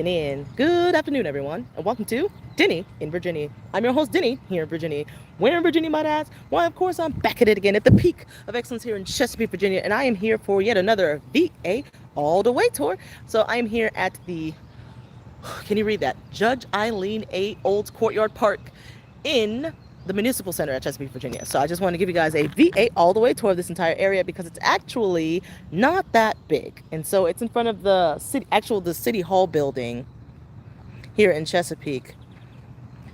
In. Good afternoon, everyone, and welcome to Denny in Virginia. I'm your host, Denny, here in Virginia. Where in Virginia, might ask? Why, of course, I'm back at it again at the peak of excellence here in Chesapeake, Virginia, and I am here for yet another VA All the Way tour. So I am here at the, can you read that? Judge Eileen A. Olds Courtyard Park in the Municipal Center at Chesapeake, Virginia. So I just want to give you guys a VA all the way tour of this entire area because it's actually not that big. And so it's in front of the city hall building here in Chesapeake.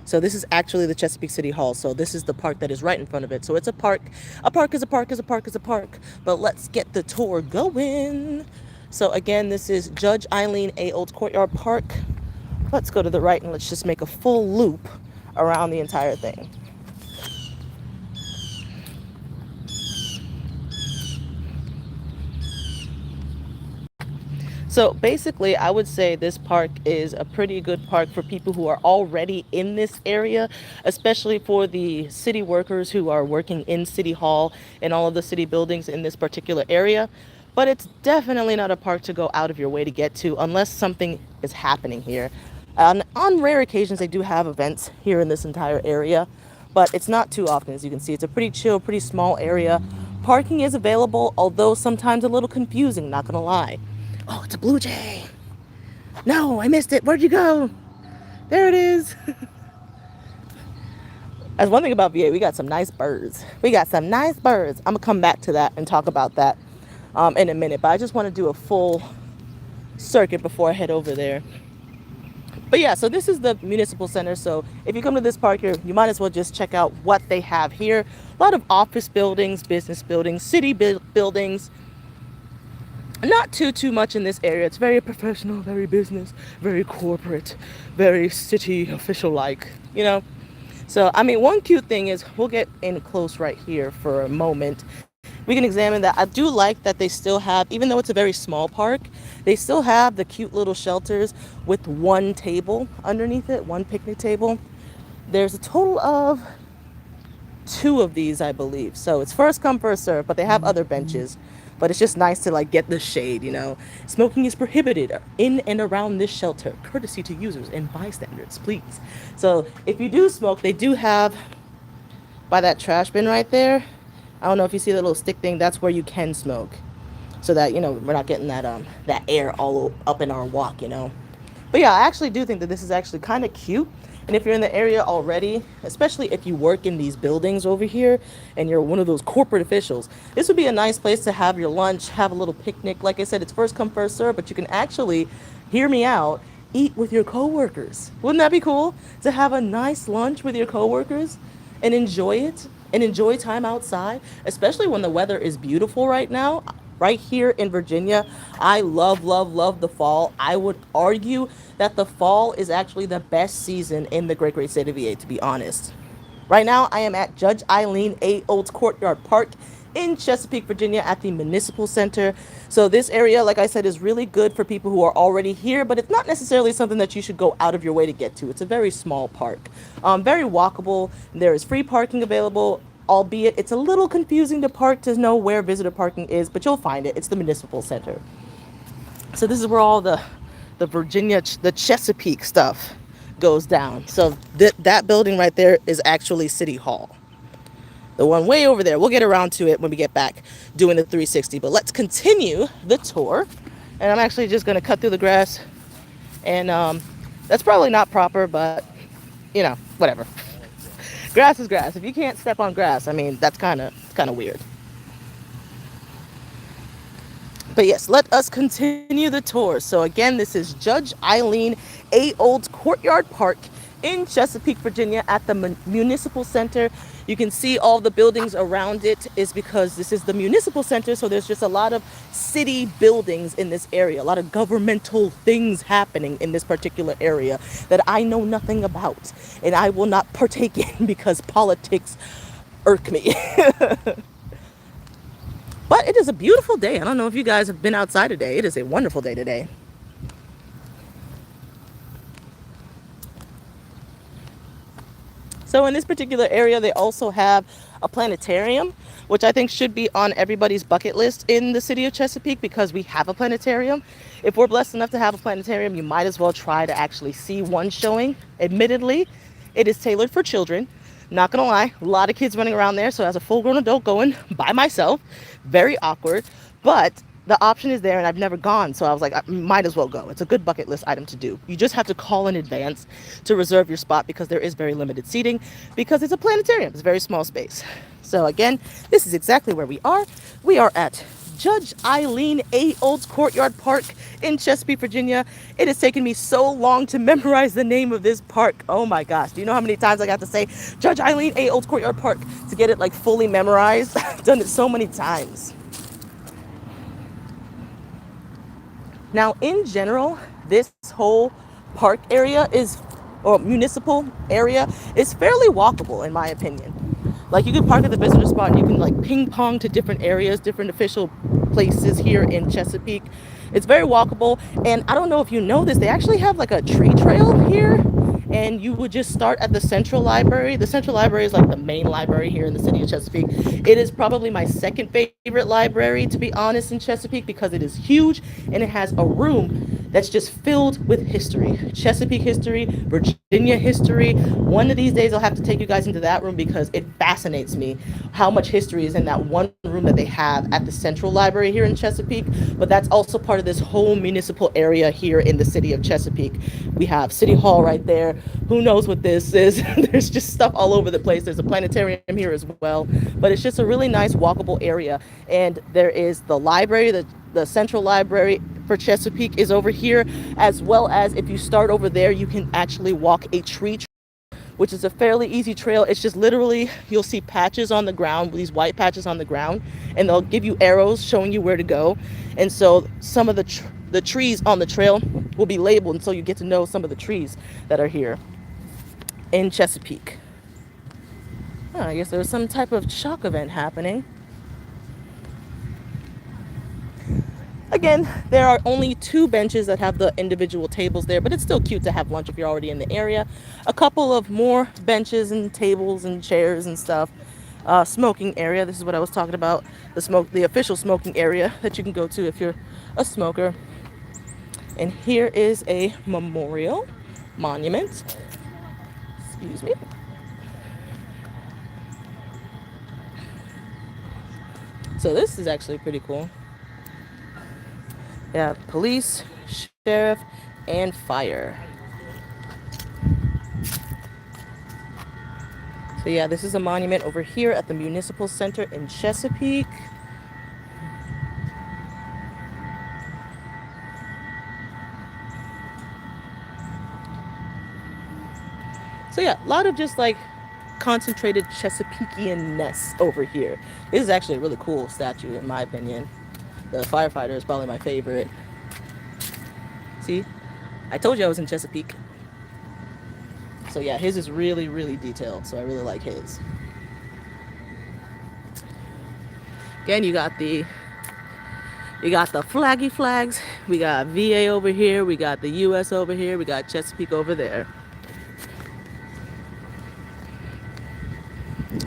So this is actually the Chesapeake City Hall. So this is the park that is right in front of it. So it's a park. A park is a park is a park is a park. But let's get the tour going. So again, this is Judge Eileen A. Olds Courtyard Park. Let's go to the right and let's just make a full loop around the entire thing. So basically, I would say this park is a pretty good park for people who are already in this area, especially for the city workers who are working in City Hall and all of the city buildings in this particular area. But it's definitely not a park to go out of your way to get to unless something is happening here. On rare occasions, they do have events here in this entire area, but it's not too often. As you can see, it's a pretty chill, pretty small area. Parking is available, although sometimes a little confusing, not gonna lie. Oh, it's a blue jay. No, I missed it. Where'd you go? There it is. That's one thing about VA. We got some nice birds. I'm going to come back to that and talk about that in a minute. But I just want to do a full circuit before I head over there. But yeah, so this is the Municipal Center. So if you come to this park here, you might as well just check out what they have here. A lot of office buildings, business buildings, city buildings. Not too much in this area. It's very professional, very business, very corporate, very city official like, you know. So I mean, one cute thing is we'll get in close right here for a moment. We can examine that. I do like that they still have, even though it's a very small park, they still have the cute little shelters with one table underneath it, one picnic table. There's a total of 2 of these, I believe. So it's first come, first serve, but they have other benches. But it's just nice to like get the shade, you know. Smoking is prohibited in and around this shelter, courtesy to users and bystanders, please. So if you do smoke, they do have by that trash bin right there. I don't know if you see the little stick thing. That's where you can smoke, so that, you know, we're not getting that air all up in our walk, you know. But yeah, I actually do think that this is actually kind of cute. And if you're in the area already, especially if you work in these buildings over here and you're one of those corporate officials, this would be a nice place to have your lunch, have a little picnic. Like I said, it's first come, first serve, but you can actually, hear me out, eat with your coworkers. Wouldn't that be cool? To have a nice lunch with your coworkers and enjoy it and enjoy time outside, especially when the weather is beautiful right now. Right here in Virginia, I love the fall. I would argue that the fall is actually the best season in the great state of VA, to be honest. Right now, I am at Judge Eileen A. Olds Courtyard Park in Chesapeake, Virginia at the Municipal Center. So this area, like I said, is really good for people who are already here, but it's not necessarily something that you should go out of your way to get to. It's a very small park, very walkable. There is free parking available, albeit it's a little confusing to park to know where visitor parking is, but you'll find it. It's the Municipal Center. So this is where all the Chesapeake stuff goes down. So that building right there is actually City Hall. The one way over there, we'll get around to it when we get back doing the 360. But let's continue the tour. And I'm actually just going to cut through the grass. And that's probably not proper, but, you know, whatever. Grass is grass. If you can't step on grass, I mean, that's kind of weird. But yes, let us continue the tour. So again, this is Judge Eileen A. Olds Courtyard Park in Chesapeake, Virginia at the Municipal Center. You can see all the buildings around it is because this is the Municipal Center. So there's just a lot of city buildings in this area, a lot of governmental things happening in this particular area that I know nothing about and I will not partake in because politics irk me. But it is a beautiful day. I don't know if you guys have been outside today. It is a wonderful day today. So in this particular area, they also have a planetarium, which I think should be on everybody's bucket list in the city of Chesapeake because we have a planetarium. If we're blessed enough to have a planetarium, you might as well try to actually see one showing. Admittedly, it is tailored for children. Not gonna lie, a lot of kids running around there. So as a full-grown adult going by myself, very awkward. But the option is there and I've never gone. So I was like, I might as well go. It's a good bucket list item to do. You just have to call in advance to reserve your spot because there is very limited seating because it's a planetarium. It's a very small space. So again, this is exactly where we are. We are at Judge Eileen A. Olds Courtyard Park in Chesapeake, Virginia. It has taken me so long to memorize the name of this park. Oh my gosh. Do you know how many times I got to say Judge Eileen A. Olds Courtyard Park to get it like fully memorized? I've done it so many times. Now, in general, this whole park area or municipal area is fairly walkable in my opinion. Like you can park at the visitor spot and you can like ping pong to different areas, different official places here in Chesapeake. It's very walkable. And I don't know if you know this, they actually have like a tree trail here. And you would just start at the Central Library. The Central Library is like the main library here in the city of Chesapeake. It is probably my second favorite library, to be honest, in Chesapeake because it is huge and it has a room that's just filled with history. Chesapeake history, Virginia history. One of these days I'll have to take you guys into that room because it fascinates me how much history is in that one room that they have at the Central Library here in Chesapeake. But that's also part of this whole municipal area here in the city of Chesapeake. We have City Hall right there. Who knows what this is? There's just stuff all over the place. There's a planetarium here as well. But it's just a really nice walkable area. And there is the library, the Central Library for Chesapeake is over here, as well as if you start over there, you can actually walk a tree trail, which is a fairly easy trail. It's just literally, you'll see patches on the ground, these white patches on the ground, and they'll give you arrows showing you where to go. And so some of the trees on the trail will be labeled, and so you get to know some of the trees that are here in Chesapeake. I guess there was some type of shock event happening. Again, there are only 2 benches that have the individual tables there, but it's still cute to have lunch if you're already in the area. A couple of more benches and tables and chairs and stuff. Smoking area. This is what I was talking about. The official smoking area that you can go to if you're a smoker. And here is a memorial monument. Excuse me. So this is actually pretty cool. Yeah, police, sheriff, and fire. So yeah, this is a monument over here at the Municipal Center in Chesapeake. So yeah, a lot of just like concentrated Chesapeakean-ness over here. This is actually a really cool statue in my opinion. The firefighter is probably my favorite. See? I told you I was in Chesapeake. So yeah, his is really, really detailed. So I really like his. Again, you got the flaggy flags. We got VA over here. We got the US over here. We got Chesapeake over there.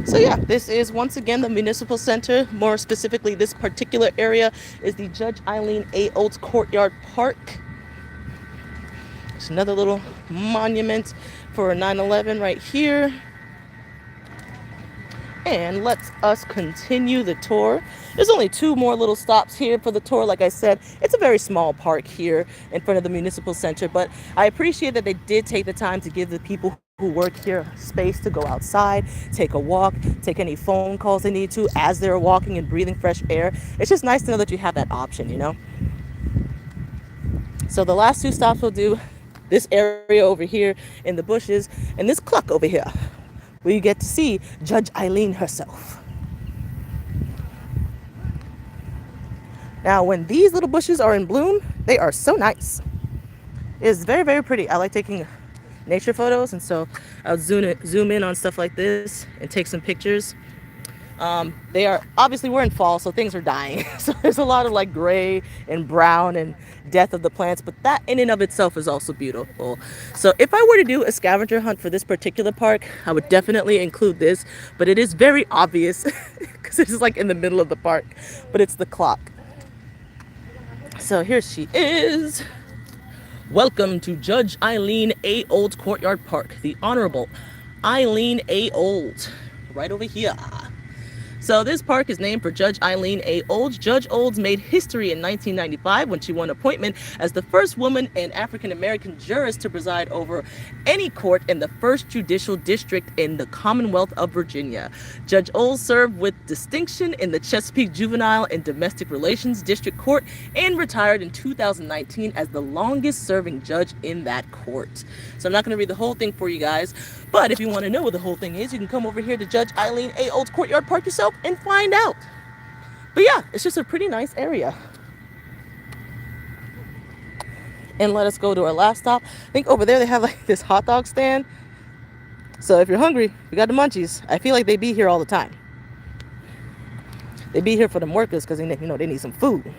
So yeah, this is once again the Municipal Center. More specifically, this particular area is the Judge Eileen A. Olds Courtyard Park. There's another little monument for 9/11 right here. And let's us continue the tour. There's only 2 more little stops here for the tour. Like I said, it's a very small park here in front of the Municipal Center, but I appreciate that they did take the time to give the people who work here space to go outside, take a walk, take any phone calls they need to as they're walking and breathing fresh air. It's just nice to know that you have that option, you know? So the last 2 stops we'll do this area over here in the bushes and this clock over here, where you get to see Judge Eileen herself. Now, when these little bushes are in bloom, they are so nice. It's very, very pretty. I like taking nature photos, and so I'll zoom in on stuff like this and take some pictures. They are obviously, we're in fall, so things are dying. So there's a lot of like gray and brown and death of the plants, but that in and of itself is also beautiful. So if I were to do a scavenger hunt for this particular park, I would definitely include this, but it is very obvious because it is like in the middle of the park, but it's the clock. So here she is. Welcome to Judge Eileen A. Old's Courtyard Park, the Honorable Eileen A. Old, right over here. So this park is named for Judge Eileen A. Olds. Judge Olds made history in 1995 when she won appointment as the first woman and African-American jurist to preside over any court in the 1st Judicial District in the Commonwealth of Virginia. Judge Olds served with distinction in the Chesapeake Juvenile and Domestic Relations District Court and retired in 2019 as the longest serving judge in that court. So I'm not going to read the whole thing for you guys, but if you want to know what the whole thing is, you can come over here to Judge Eileen A. Old's Courtyard Park yourself and find out. But yeah, it's just a pretty nice area. And let us go to our last stop. I think over there they have like this hot dog stand. So if you're hungry, we got the munchies. I feel like they be here all the time. They be here for them workers because they need some food.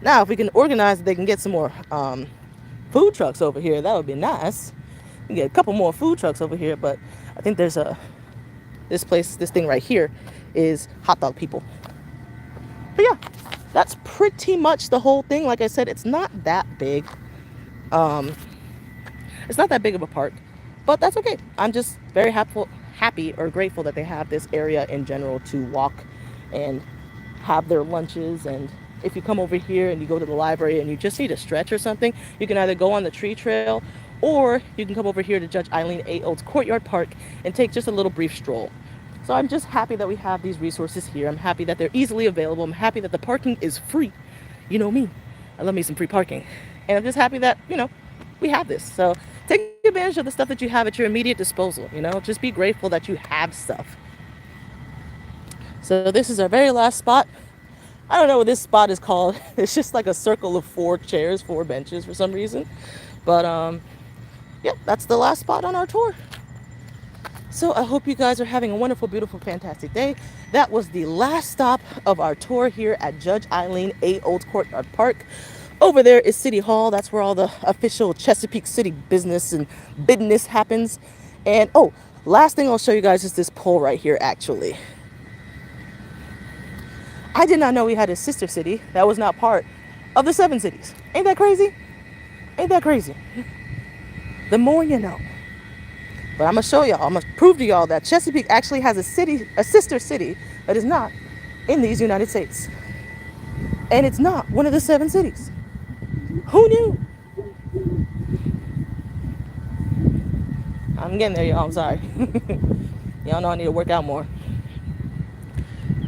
Now, if we can organize, they can get some more food trucks over here. That would be nice. We can get a couple more food trucks over here, but I think there's this thing right here is hot dog people. But yeah, that's pretty much the whole thing. Like I said, it's not that big. It's not that big of a park, but that's okay. I'm just very happy or grateful that they have this area in general to walk and have their lunches. And if you come over here and you go to the library and you just need a stretch or something, you can either go on the tree trail or you can come over here to Judge Eileen A. Old's Courtyard Park and take just a little brief stroll. So I'm just happy that we have these resources here. I'm happy that they're easily available. I'm happy that the parking is free. You know me. I love me some free parking. And I'm just happy that, we have this. So take advantage of the stuff that you have at your immediate disposal. Just be grateful that you have stuff. So this is our very last spot. I don't know what this spot is called. It's just like a circle of 4 chairs, 4 benches for some reason. But yeah, that's the last spot on our tour. So I hope you guys are having a wonderful, beautiful, fantastic day. That was the last stop of our tour here at Judge Eileen A. Old's Courtyard Park. Over there is City Hall. That's where all the official Chesapeake City business and business happens. And last thing I'll show you guys is this pole right here, actually. I did not know we had a sister city that was not part of the 7 cities. Ain't that crazy? Ain't that crazy? The more you know. But I'm going to show y'all, I'm going to prove to y'all that Chesapeake actually has a sister city that is not in these United States. And it's not one of the 7 cities. Who knew? I'm getting there, y'all. I'm sorry. Y'all know I need to work out more.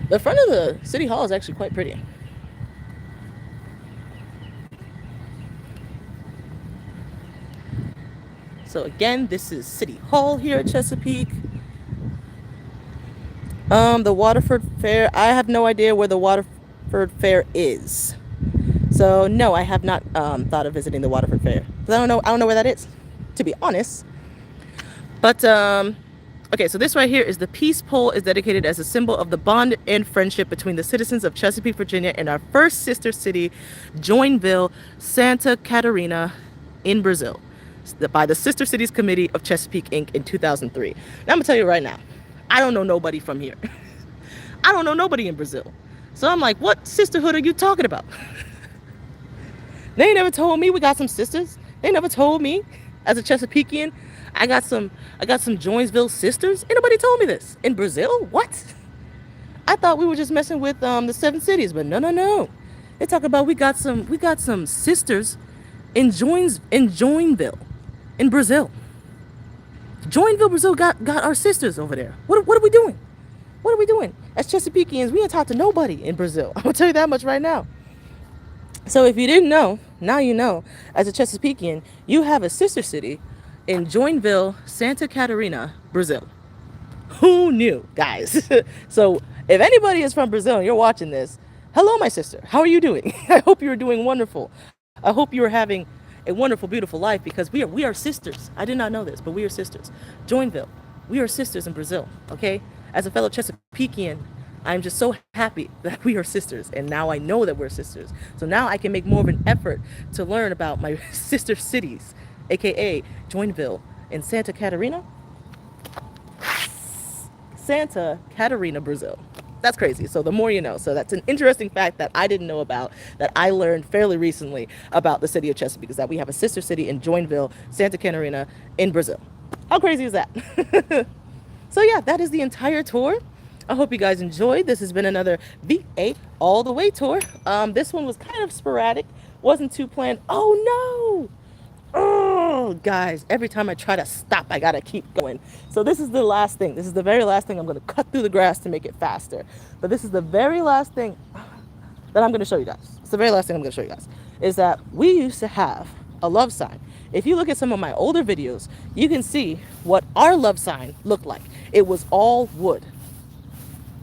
The front of the City Hall is actually quite pretty. So again, this is City Hall here at Chesapeake. The Waterford Fair, I have no idea where the Waterford Fair is. So no, I have not thought of visiting the Waterford Fair. I don't know where that is, to be honest. But okay, so this right here is the Peace Pole, is dedicated as a symbol of the bond and friendship between the citizens of Chesapeake, Virginia, and our first sister city, Joinville, Santa Catarina, in Brazil, by the Sister Cities Committee of Chesapeake, Inc. in 2003. Now I'm gonna tell you right now, I don't know nobody from here. I don't know nobody in Brazil. So I'm like, what sisterhood are you talking about? They ain't never told me we got some sisters. They never told me as a Chesapeakean I got some Joinsville sisters. Ain't nobody told me this. In Brazil? What? I thought we were just messing with the 7 cities, but no. They talk about we got some sisters in Joinville, in Brazil. Joinville, Brazil got our sisters over there. What are we doing? What are we doing? As Chesapeakeans, we ain't talk to nobody in Brazil. I'm gonna tell you that much right now. So if you didn't know, now you know. As a Chesapeakean, you have a sister city in Joinville, Santa Catarina, Brazil. Who knew, guys? So if anybody is from Brazil and you're watching this, hello, my sister. How are you doing? I hope you're doing wonderful. I hope you're having a wonderful, beautiful life, because we are sisters. I did not know this, but we are sisters. Joinville, we are sisters in Brazil, okay? as a fellow Chesapeakean, I'm just so happy that we are sisters, and now I know that we're sisters. So now I can make more of an effort to learn about my sister cities, aka Joinville and Santa Catarina, Brazil. That's crazy. So the more you know. So that's an interesting fact that I didn't know about, that I learned fairly recently about the city of Chesapeake, is that we have a sister city in Joinville, Santa Catarina in Brazil. How crazy is that? So yeah, that is the entire tour. I hope you guys enjoyed. This has been another VA all the way tour. This one was kind of sporadic, wasn't too planned. Oh no! Oh, guys, every time I try to stop, I gotta keep going. So this is the last thing. This is the very last thing. I'm gonna cut through the grass to make it faster. But this is the very last thing that I'm gonna show you guys. It's the very last thing I'm gonna show you guys. Is that we used to have a love sign. If you look at some of my older videos, you can see what our love sign looked like. It was all wood.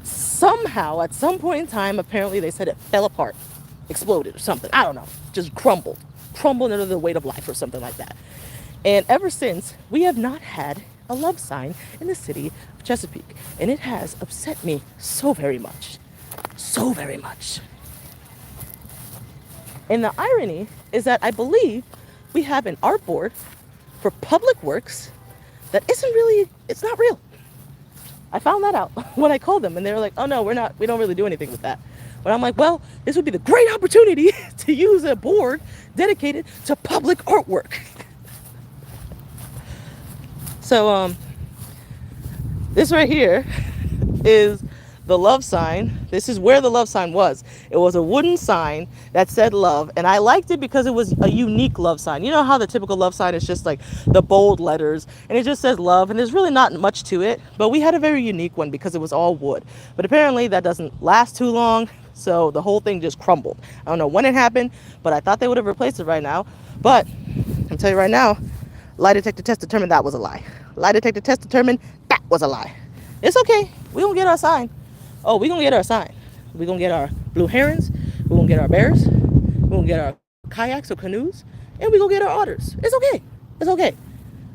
Somehow, at some point in time, apparently they said it fell apart, exploded or something. I don't know, just crumbled under the weight of life or something like that. And ever since, we have not had a love sign in the city of Chesapeake. And it has upset me so very much. So very much. And the irony is that I believe we have an art board for public works that isn't really, it's not real. I found that out when I called them, and they were like, oh no, we don't really do anything with that. But I'm like, well, this would be the great opportunity to use a board dedicated to public artwork. So this right here is the love sign. This is where the love sign was. It was a wooden sign that said love, and I liked it because it was a unique love sign. You know how the typical love sign is just like the bold letters and it just says love, and there's really not much to it, but we had a very unique one because it was all wood. But apparently that doesn't last too long, so the whole thing just crumbled. I don't know when it happened, but I thought they would have replaced it right now. But I'm telling you right now, lie detector test determined that was a lie. Lie detector test determined that was a lie. It's okay. We gonna get our sign. Oh, we gonna get our sign. We gonna get our blue herons. We gonna get our bears. We gonna get our kayaks or canoes, and we gonna get our otters. It's okay. It's okay.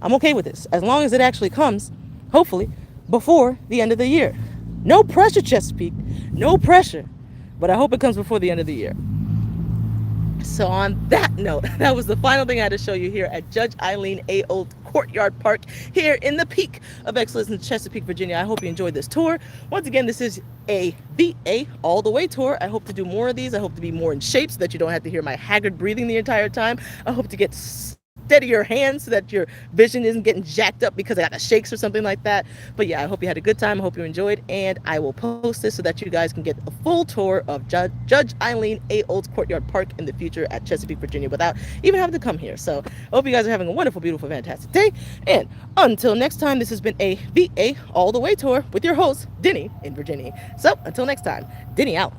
I'm okay with this as long as it actually comes, hopefully, before the end of the year. No pressure, Chesapeake. No pressure. But I hope it comes before the end of the year. So on that note, that was the final thing I had to show you here at Judge Eileen A. Old Courtyard Park here in the peak of excellence in Chesapeake, Virginia. I hope you enjoyed this tour. Once again, this is a VA all the way tour. I hope to do more of these. I hope to be more in shape so that you don't have to hear my haggard breathing the entire time. I hope to get steadier hands so that your vision isn't getting jacked up because I got the shakes or something like that. But yeah, I hope you had a good time. I hope you enjoyed, and I will post this so that you guys can get a full tour of Judge Eileen A. Old Courtyard Park in the future at Chesapeake, Virginia, without even having to come here. So I hope you guys are having a wonderful, beautiful, fantastic day. And until next time, this has been a VA all the way tour with your host, Denny in Virginia. So until next time, Denny out.